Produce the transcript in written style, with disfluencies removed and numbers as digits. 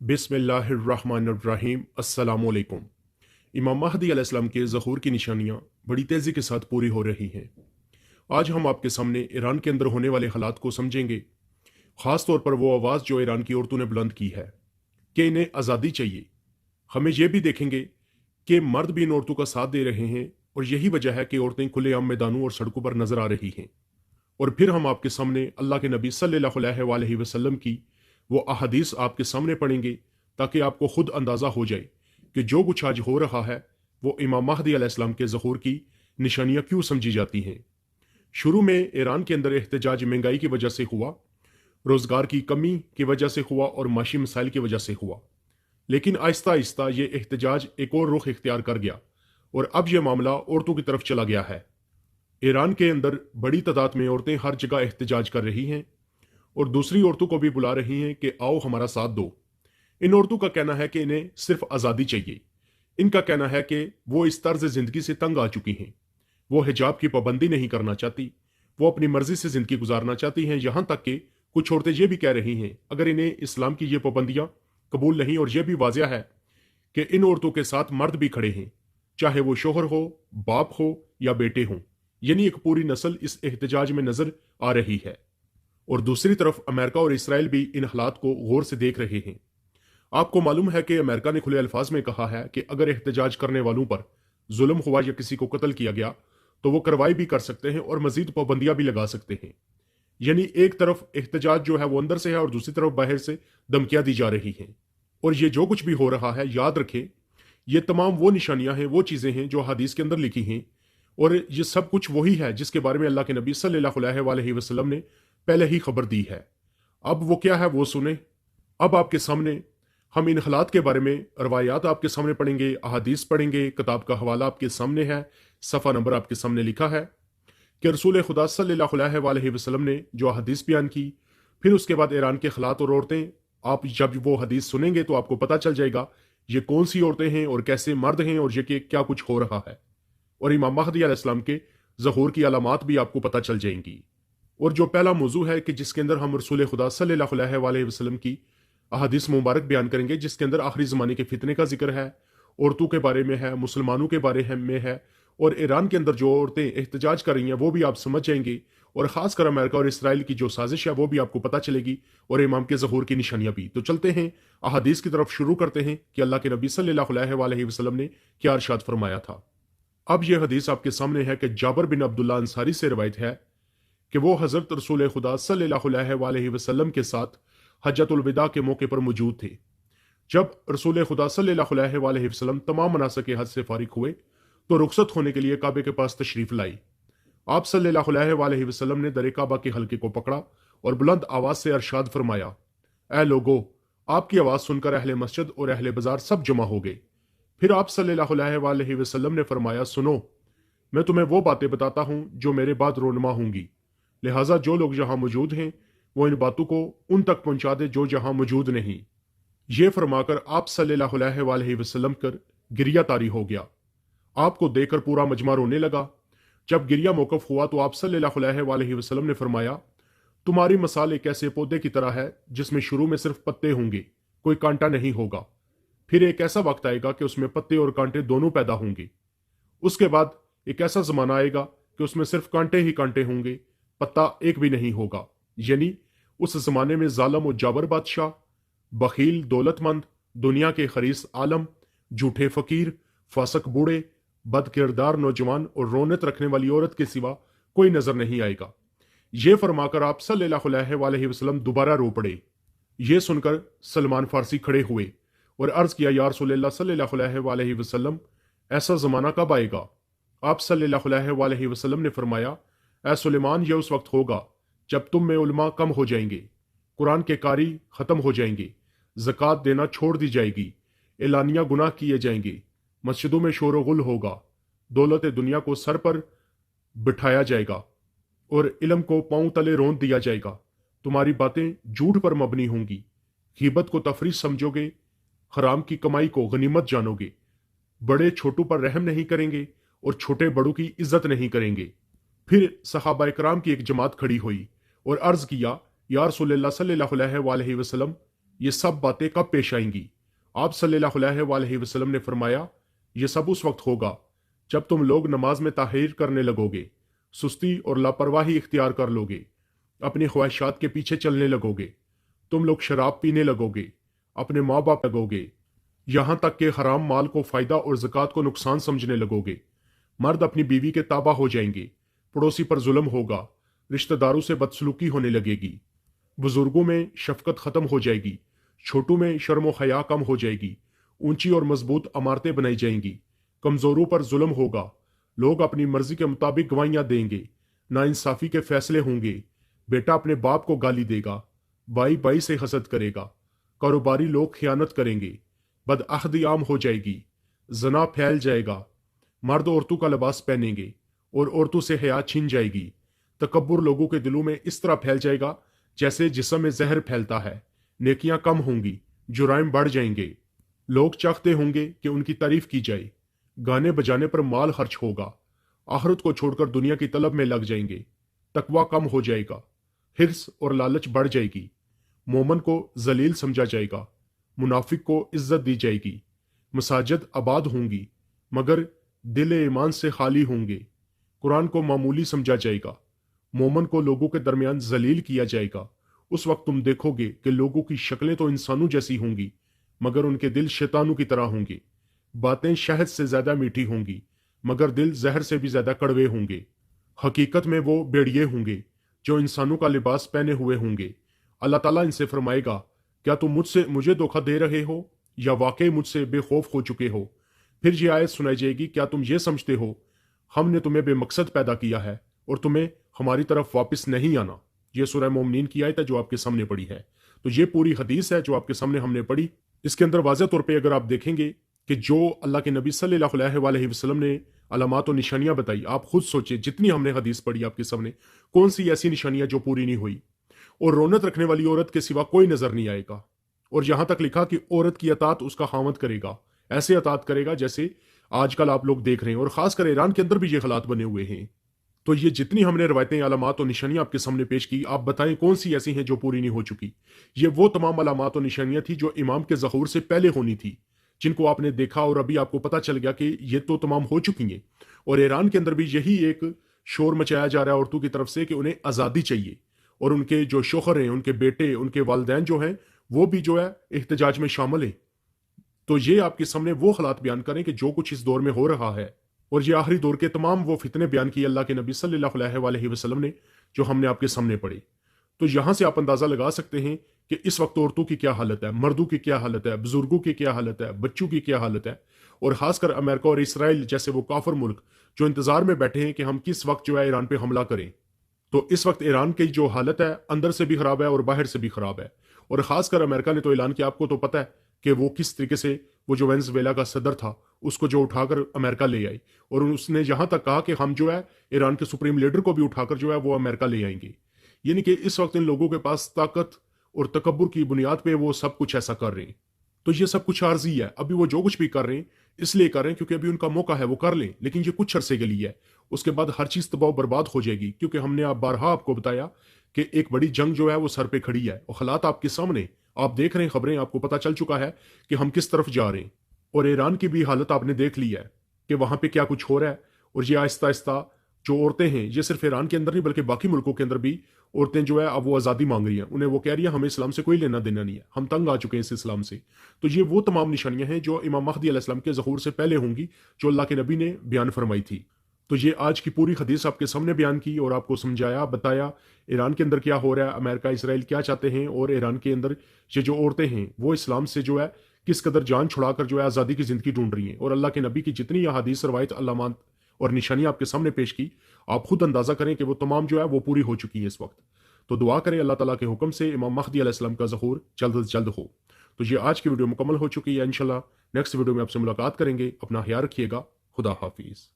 बिस्मिल्लाहिर्रहमानिर्रहीम अस्सलामुअलैकुम। इमाम महदी अलैहिस्सलाम के ज़हूर की निशानियाँ बड़ी तेज़ी के साथ पूरी हो रही हैं। आज हम आपके सामने ईरान के अंदर होने वाले हालात को समझेंगे, ख़ास तौर पर वो आवाज़ जो ईरान की औरतों ने बुलंद की है कि इन्हें आज़ादी चाहिए। हमें ये भी देखेंगे कि मर्द भी इन औरतों का साथ दे रहे हैं और यही वजह है कि औरतें खुलेआम मैदानों और सड़कों पर नजर आ रही हैं। और फिर हम आपके सामने अल्लाह के नबी सल्लल्लाहु अलैहि वसल्लम की वो अहादीस आपके सामने पढ़ेंगे ताकि आपको खुद अंदाज़ा हो जाए कि जो कुछ आज हो रहा है वो इमाम महदी अलैहिस्सलाम के ज़हूर की निशानियाँ क्यों समझी जाती हैं। शुरू में ईरान के अंदर एहतजाज महंगाई की वजह से हुआ, रोज़गार की कमी की वजह से हुआ और माशी मसाइल की वजह से हुआ, लेकिन आहिस्ता आहिस्ता ये एहतजाज एक और रुख इख्तियार कर गया और अब यह मामला औरतों की तरफ चला गया है। ईरान के अंदर बड़ी तादाद में औरतें हर जगह एहतजाज कर रही हैं और दूसरी औरतों को भी बुला रही हैं कि आओ हमारा साथ दो। इन औरतों का कहना है कि इन्हें सिर्फ आज़ादी चाहिए। इनका कहना है कि वो इस तर्ज ज़िंदगी से तंग आ चुकी हैं। वो हिजाब की पाबंदी नहीं करना चाहती, वो अपनी मर्जी से ज़िंदगी गुजारना चाहती हैं। यहाँ तक कि कुछ औरतें ये भी कह रही हैं अगर इन्हें इस्लाम की ये पाबंदियाँ कबूल नहीं, और यह भी वाजिया है कि इन औरतों के साथ मर्द भी खड़े हैं, चाहे वो शोहर हो, बाप हो या बेटे हों, यानी एक पूरी नस्ल इस एहतजाज में नजर आ रही है। और दूसरी तरफ अमेरिका और इसराइल भी इन हालात को गौर से देख रहे हैं। आपको मालूम है कि अमेरिका ने खुले अल्फाज में कहा है कि अगर एहतजाज करने वालों पर जुल्म हुआ या किसी को कत्ल किया गया तो वो कार्रवाई भी कर सकते हैं और मजीद पाबंदियां भी लगा सकते हैं। यानी एक तरफ एहतजाज जो है वो अंदर से है और दूसरी तरफ बाहर से धमकियां दी जा रही हैं। और ये जो कुछ भी हो रहा है, याद रखें, ये तमाम वो निशानियां हैं, वो चीज़ें हैं जो हदीस के अंदर लिखी हैं, और ये सब कुछ वही है जिसके बारे में अल्लाह के नबी सल्लल्लाहु अलैहि वसल्लम ने पहले ही खबर दी है। अब वो क्या है वो सुने। अब आपके सामने हम इन हालात के बारे में रवायात आपके सामने पढ़ेंगे, अहादीस पढ़ेंगे, किताब का हवाला आपके सामने है, सफ़ा नंबर आपके सामने लिखा है कि रसूल खुदा सल्लल्लाहु अलैहि वसल्लम ने जो हदीस बयान की। फिर उसके बाद ईरान के हालात और औरतें, आप जब वो हदीस सुनेंगे तो आपको पता चल जाएगा ये कौन सी औरतें हैं और कैसे मर्द हैं और ये कि क्या कुछ हो रहा है। और इमाम महदी अलैहिस्सलाम के ज़हूर की अलामात भी आपको पता चल जाएंगी। और जो पहला मौजू है कि जिसके अंदर हम रसूल खुदा सल्लल्लाहु अलैहि वसल्लम की अहादीस मुबारक बयान करेंगे, जिसके अंदर आखिरी ज़माने के फितने का जिक्र है, औरतों के बारे में है, मुसलमानों के बारे में है, और ईरान के अंदर जो औरतें एहतजाज कर रही हैं वो भी आप समझ जाएंगे, और ख़ासकर अमेरिका और इसराइल की जो साजिश है वो भी आपको पता चलेगी, और इमाम के ज़हूर की निशानियाँ भी। तो चलते हैं अहादीस की तरफ, शुरू करते हैं कि अल्लाह के नबी सल्लल्लाहु अलैहि वसल्लम ने क्या इरशाद फरमाया था। अब यह हदीस आपके सामने है कि जाबर बिन अब्दुल्ला अंसारी से रवायत है कि वो हज़रत रसूल खुदा सल्लल्लाहु अलैहि वसल्लम के साथ हज्जतुल विदा के मौके पर मौजूद थे। जब रसूल खुदा सल्लल्लाहु अलैहि वसल्लम तमाम मनासिक हज से फारिग हुए तो रुखसत होने के लिए काबे के पास तशरीफ लाई। आप सल्लल्लाहु अलैहि वसल्लम ने दर काबा के हल्के को पकड़ा और बुलंद आवाज से अरशाद फरमाया, ऐ लोगो, आपकी आवाज सुनकर अहले मस्जिद और अहले बाजार सब जमा हो गए। फिर आप सल्लल्लाहु अलैहि वसल्लम ने फरमाया, सुनो, मैं तुम्हें वो बातें बताता हूं जो मेरे बाद रोनमा होंगी, लिहाजा जो लोग जहां मौजूद हैं वो इन बातों को उन तक पहुंचा दे जो जहां मौजूद नहीं। ये फरमाकर आप सल्लल्लाहु अलैहि वसल्लम कर गिरिया तारी हो गया। आपको देखकर पूरा मजमा रोने लगा। जब गिरिया मौकफ हुआ तो आप सल्लल्लाहु अलैहि वसल्लम ने फरमाया, तुम्हारी मसाल एक ऐसे पौधे की तरह है जिसमें शुरू में सिर्फ पत्ते होंगे, कोई कांटा नहीं होगा। फिर एक ऐसा वक्त आएगा कि उसमें पत्ते और कांटे दोनों पैदा होंगे। उसके बाद एक ऐसा जमाना आएगा कि उसमें सिर्फ कांटे ही कांटे होंगे, पत्ता एक भी नहीं होगा। यानी उस जमाने में जालिम और जाबर बादशाह, बखील दौलतमंद, दुनिया के खरीस आलम, झूठे फकीर, फासक बूढ़े, बदकिरदार नौजवान और रौनक रखने वाली औरत के सिवा कोई नजर नहीं आएगा। ये फरमाकर आप सल्लल्लाहु अलैहि वसल्लम दोबारा रो पड़े। ये सुनकर सलमान फारसी खड़े हुए और अर्ज किया, या रसूलल्लाह सल्लल्लाहु अलैहि वसल्लम, ऐसा जमाना कब आएगा? आप सल्लल्लाहु अलैहि वसल्लम ने फरमाया, ऐ सुलेमान, यह उस वक्त होगा जब तुम में उलमा कम हो जाएंगे, कुरान के कारी खत्म हो जाएंगे, ज़कात देना छोड़ दी जाएगी, एलानिया गुनाह किए जाएंगे, मस्जिदों में शोर गुल होगा, दौलत दुनिया को सर पर बिठाया जाएगा और इल्म को पांव तले रौंद दिया जाएगा। तुम्हारी बातें झूठ पर मबनी होंगी, गीबत को तफरीह समझोगे, हराम की कमाई को गनीमत जानोगे, बड़े छोटों पर रहम नहीं करेंगे और छोटे बड़ों की इज्जत नहीं करेंगे। फिर सहाबा इकराम की एक जमात खड़ी हुई और अर्ज किया, या रसूलल्लाह सल्लल्लाहु अलैहि वसल्लम, ये सब बातें कब पेश आएंगी? आप सल्लल्लाहु अलैहि वसल्लम ने फरमाया, ये सब उस वक्त होगा जब तुम लोग नमाज में ताहीर करने लगोगे, सुस्ती और लापरवाही इख्तियार कर लोगे, अपनी ख्वाहिशात के पीछे चलने लगोगे, तुम लोग शराब पीने लगोगे, अपने माँ बाप लगोगे, यहाँ तक कि हराम माल को फ़ायदा और ज़कात को नुकसान समझने लगोगे। मर्द अपनी बीवी के ताबा हो जाएंगे, पड़ोसी पर जुल्म होगा, रिश्तेदारों से बदसलूकी होने लगेगी, बुजुर्गों में शफकत ख़त्म हो जाएगी, छोटों में शर्म व हया कम हो जाएगी, ऊंची और मजबूत इमारतें बनाई जाएंगी, कमज़ोरों पर जुल्म होगा, लोग अपनी मर्जी के मुताबिक गवाहियाँ देंगे, नाइंसाफ़ी के फैसले होंगे, बेटा अपने बाप को गाली देगा, भाई भाई से हसद करेगा, कारोबारी लोग खियानत करेंगे, बदअहदी आम हो जाएगी, जना फैल जाएगा, मर्द औरतों का लिबास पहनेंगे और औरतों से हया छीन जाएगी, तकब्बुर लोगों के दिलों में इस तरह फैल जाएगा जैसे जिस्म में जहर फैलता है, नेकियां कम होंगी, जुराइम बढ़ जाएंगे, लोग चाहते होंगे कि उनकी तारीफ की जाए, गाने बजाने पर माल खर्च होगा, आखिरत को छोड़कर दुनिया की तलब में लग जाएंगे, तकवा कम हो जाएगा, हिर्स और लालच बढ़ जाएगी, मोमन को जलील समझा जाएगा, मुनाफिक को इज्जत दी जाएगी, मसाजिद आबाद होंगी मगर दिल ईमान से खाली होंगे, कुरान को मामूली समझा जाएगा, मोमन को लोगों के दरमियान जलील किया जाएगा। उस वक्त तुम देखोगे कि लोगों की शक्लें तो इंसानों जैसी होंगी मगर उनके दिल शैतानों की तरह होंगे, बातें शहद से ज्यादा मीठी होंगी मगर दिल जहर से भी ज्यादा कड़वे होंगे। हकीकत में वो बेड़िए होंगे जो इंसानों का लिबास पहने हुए होंगे। अल्लाह ताला इनसे फरमाएगा, क्या तुम मुझे धोखा दे रहे हो या वाकई मुझसे बेखौफ हो चुके हो? फिर ये आयत सुनाई जाएगी, क्या तुम ये समझते हो हमने तुम्हें बेमकसद पैदा किया है और तुम्हें हमारी तरफ वापस नहीं आना? ये सूरह मोमिनीन की आयत है जो आपके सामने पड़ी है। तो ये पूरी हदीस है जो आपके सामने हमने पढ़ी। इसके अंदर वाज़ेह तौर पे अगर आप देखेंगे कि जो अल्लाह के नबी सल्लल्लाहु अलैहि वसल्लम ने अलामात और निशानियां बताई, आप खुद सोचे जितनी हमने हदीस पढ़ी आपके सामने, कौन सी ऐसी निशानियां जो पूरी नहीं हुई? और रोनत रखने वाली औरत के सिवा कोई नजर नहीं आएगा। और यहां तक लिखा कि औरत की अतात उसका खामद करेगा, ऐसे अतात करेगा जैसे आजकल आप लोग देख रहे हैं, और खासकर ईरान के अंदर भी ये हालात बने हुए हैं। तो ये जितनी हमने रवायतें, अलामात और निशानियां आपके सामने पेश की, आप बताएं कौन सी ऐसी हैं जो पूरी नहीं हो चुकी? ये वो तमाम अलामात और निशानियां थी जो इमाम के ज़हूर से पहले होनी थी, जिनको आपने देखा और अभी आपको पता चल गया कि ये तो तमाम हो चुकी हैं। और ईरान के अंदर भी यही एक शोर मचाया जा रहा है औरतों की तरफ से कि उन्हें आज़ादी चाहिए, और उनके जो शोहर हैं, उनके बेटे, उनके वालिदैन जो हैं, वो भी जो है एहतजाज में शामिल हैं। तो ये आपके सामने वो हालात बयान करें कि जो कुछ इस दौर में हो रहा है, और ये आखिरी दौर के तमाम वो फितने बयान किए अल्लाह के नबी सल्लल्लाहु अलैहि वसल्लम ने, जो हमने आपके सामने पढ़े। तो यहां से आप अंदाजा लगा सकते हैं कि इस वक्त औरतों की क्या हालत है, मर्दों की क्या हालत है, बुजुर्गों की क्या हालत है, बच्चों की क्या हालत है। और खासकर अमेरिका और इसराइल जैसे वो काफिर मुल्क जो इंतजार में बैठे हैं कि हम किस वक्त जो है ईरान पे हमला करें। तो इस वक्त ईरान की जो हालत है अंदर से भी खराब है और बाहर से भी खराब है। और खासकर अमेरिका ने तो ऐलान किया, आपको तो पता है कि वो किस तरीके से वो जो वेनेजुएला का सदर था उसको जो उठाकर अमेरिका ले आई, और उसने यहां तक कहा कि हम जो है ईरान के सुप्रीम लीडर को भी उठाकर जो है वो अमेरिका ले आएंगे। यानी कि इस वक्त इन लोगों के पास ताकत और तकब्बुर की बुनियाद पे वो सब कुछ ऐसा कर रहे हैं। तो ये सब कुछ आर्जी है। अभी वो जो कुछ भी कर रहे हैं इसलिए कर रहे हैं क्योंकि अभी उनका मौका है, वो कर लें, लेकिन ये कुछ अरसे के लिए है। उसके बाद हर चीज तबाह बर्बाद हो जाएगी, क्योंकि हमने आप बारहा आपको बताया कि एक बड़ी जंग जो है वो सर पे खड़ी है, और हालात आपके सामने आप देख रहे हैं, खबरें आपको पता चल चुका है कि हम किस तरफ जा रहे हैं। और ईरान की भी हालत आपने देख ली है कि वहां पे क्या कुछ हो रहा है। और ये आहिस्ता आहिस्ता जो औरतें हैं, ये सिर्फ ईरान के अंदर नहीं बल्कि बाकी मुल्कों के अंदर भी औरतें जो है अब वो आज़ादी मांग रही हैं। उन्हें वो कह रही है हमें इस्लाम से कोई लेना देना नहीं है, हम तंग आ चुके हैं इस इस्लाम से। तो ये वो तमाम निशानियां हैं जो इमाम महदी अलैहिस्सलाम के ज़हूर से पहले होंगी, जो अल्लाह के नबी ने बयान फरमाई थी। तो ये आज की पूरी हदीस आपके सामने बयान की और आपको समझाया, बताया ईरान के अंदर क्या हो रहा है, अमेरिका इसराइल क्या चाहते हैं, और ईरान के अंदर ये जो औरतें हैं वो इस्लाम से जो है किस कदर जान छुड़ाकर जो है आज़ादी की ज़िंदगी ढूंढ रही हैं। और अल्लाह के नबी की जितनी हदीस, रवायत, अलामात और निशानियां आपके सामने पेश की, आप खुद अंदाजा करें कि वो तमाम जो है वो पूरी हो चुकी है इस वक्त। तो दुआ करें अल्लाह ताला के हुक्म से इमाम महदी अलैहिस्सलाम का ज़हूर जल्द से जल्द हो। तो ये आज की वीडियो मुकम्मल हो चुकी है। इंशाल्लाह नेक्स्ट वीडियो में आपसे मुलाकात करेंगे। अपना ख्याल रखिएगा। खुदा हाफिज़।